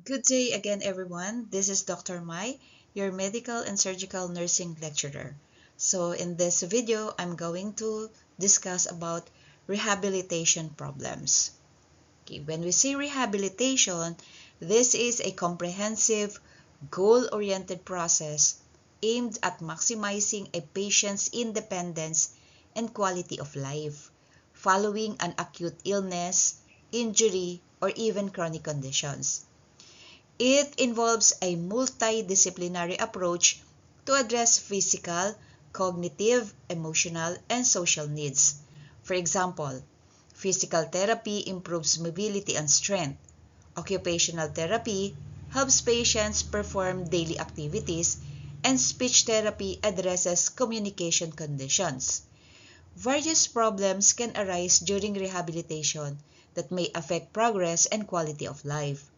Good day again, everyone. This is Dr. Mai, your medical and surgical nursing lecturer. So in this video, I'm going to discuss about rehabilitation problems. Okay, when we say rehabilitation, this is a comprehensive, goal-oriented process aimed at maximizing a patient's independence and quality of life following an acute illness, injury, or even chronic conditions. It involves a multidisciplinary approach to address physical, cognitive, emotional, and social needs. For example, physical therapy improves mobility and strength. Occupational therapy helps patients perform daily activities, and speech therapy addresses communication conditions. Various problems can arise during rehabilitation that may affect progress and quality of life.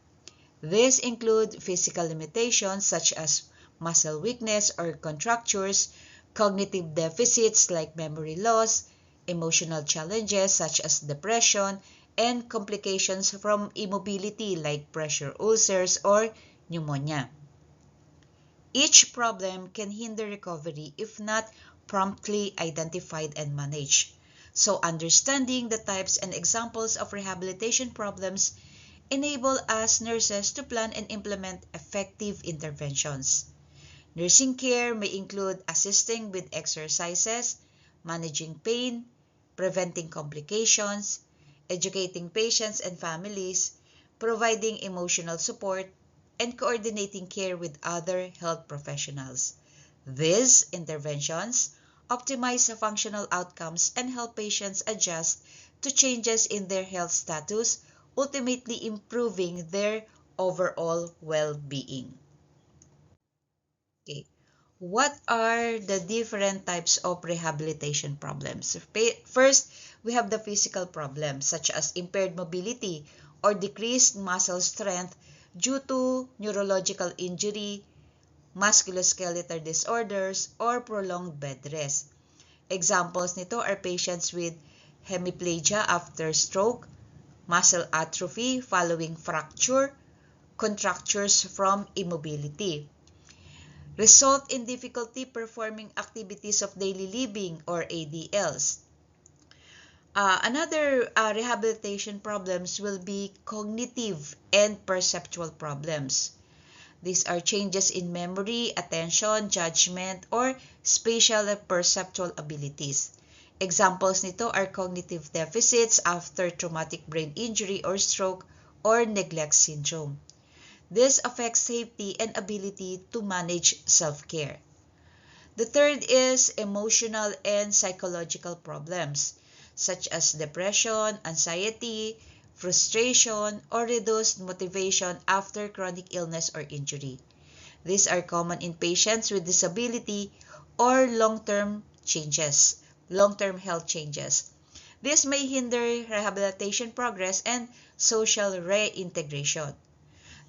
These include physical limitations such as muscle weakness or contractures, cognitive deficits like memory loss, emotional challenges such as depression, and complications from immobility like pressure ulcers or pneumonia. Each problem can hinder recovery if not promptly identified and managed. So understanding the types and examples of rehabilitation problems enable us nurses to plan and implement effective interventions. Nursing care may include assisting with exercises, managing pain, preventing complications, educating patients and families, providing emotional support, and coordinating care with other health professionals. These interventions optimize functional outcomes and help patients adjust to changes in their health status, ultimately improving their overall well-being. Okay. What are the different types of rehabilitation problems? First, we have the physical problems such as impaired mobility or decreased muscle strength due to neurological injury, musculoskeletal disorders, or prolonged bed rest. Examples nito are patients with hemiplegia after stroke, muscle atrophy following fracture, contractures from immobility. Result in difficulty performing activities of daily living or ADLs. Another rehabilitation problems will be cognitive and perceptual problems. These are changes in memory, attention, judgment, or spatial and perceptual abilities. Examples nito are cognitive deficits after traumatic brain injury or stroke or neglect syndrome. This affects safety and ability to manage self-care. The third is emotional and psychological problems, such as depression, anxiety, frustration, or reduced motivation after chronic illness or injury. These are common in patients with disability or long-term health changes. This may hinder rehabilitation progress and social reintegration.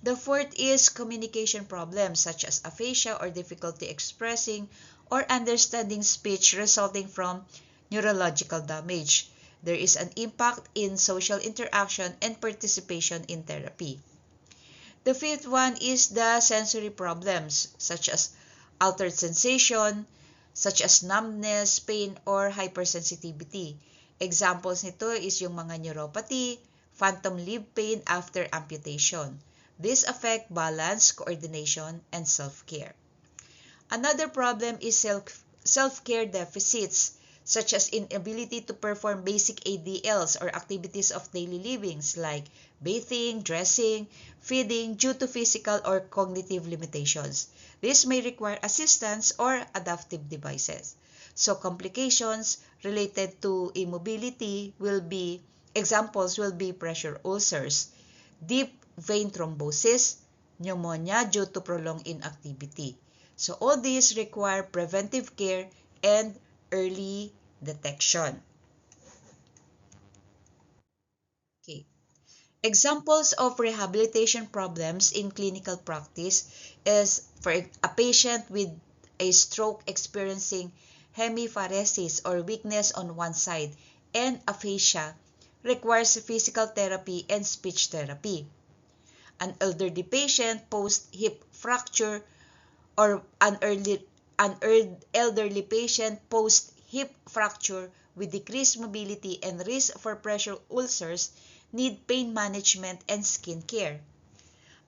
The fourth is communication problems such as aphasia or difficulty expressing or understanding speech resulting from neurological damage. There is an impact in social interaction and participation in therapy. The fifth one is the sensory problems such as altered sensation, such as numbness, pain, or hypersensitivity. Examples nito is yung mga neuropathy, phantom limb pain after amputation. This affect balance, coordination, and self-care. Another problem is self-care deficits, such as inability to perform basic ADLs or activities of daily livings like bathing, dressing, feeding due to physical or cognitive limitations. This may require assistance or adaptive devices. So complications related to immobility examples will be pressure ulcers, deep vein thrombosis, pneumonia due to prolonged inactivity. So all these require preventive care and early detection. Okay. Examples of rehabilitation problems in clinical practice is for a patient with a stroke experiencing hemipharesis or weakness on one side and aphasia requires physical therapy and speech therapy. An elderly patient post-hip fracture or elderly patient post-hip fracture with decreased mobility and risk for pressure ulcers need pain management and skin care.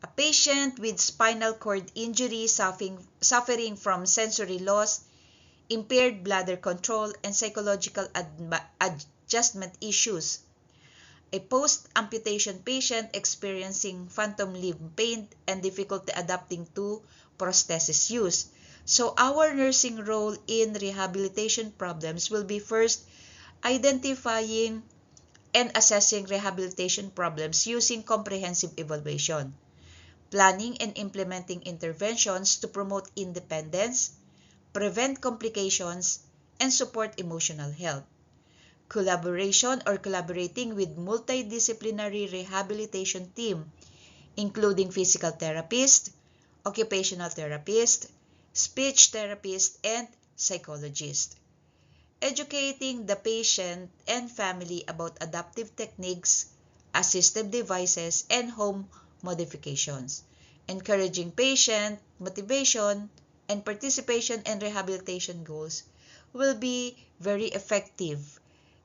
A patient with spinal cord injury suffering from sensory loss, impaired bladder control, and psychological adjustment issues. A post-amputation patient experiencing phantom limb pain and difficulty adapting to prosthesis use. So our nursing role in rehabilitation problems will be first identifying and assessing rehabilitation problems using comprehensive evaluation, planning and implementing interventions to promote independence, prevent complications, and support emotional health. Collaboration or collaborating with multidisciplinary rehabilitation team, including physical therapist, occupational therapist, speech therapist, and psychologist. Educating the patient and family about adaptive techniques, assistive devices, and home modifications. Encouraging patient motivation and participation in rehabilitation goals will be very effective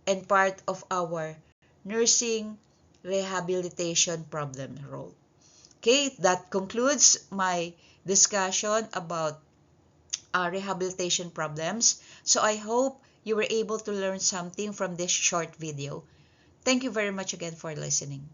and part of our nursing rehabilitation problem role. Okay, that concludes my discussion about rehabilitation problems. So I hope you were able to learn something from this short video. Thank you very much again for listening.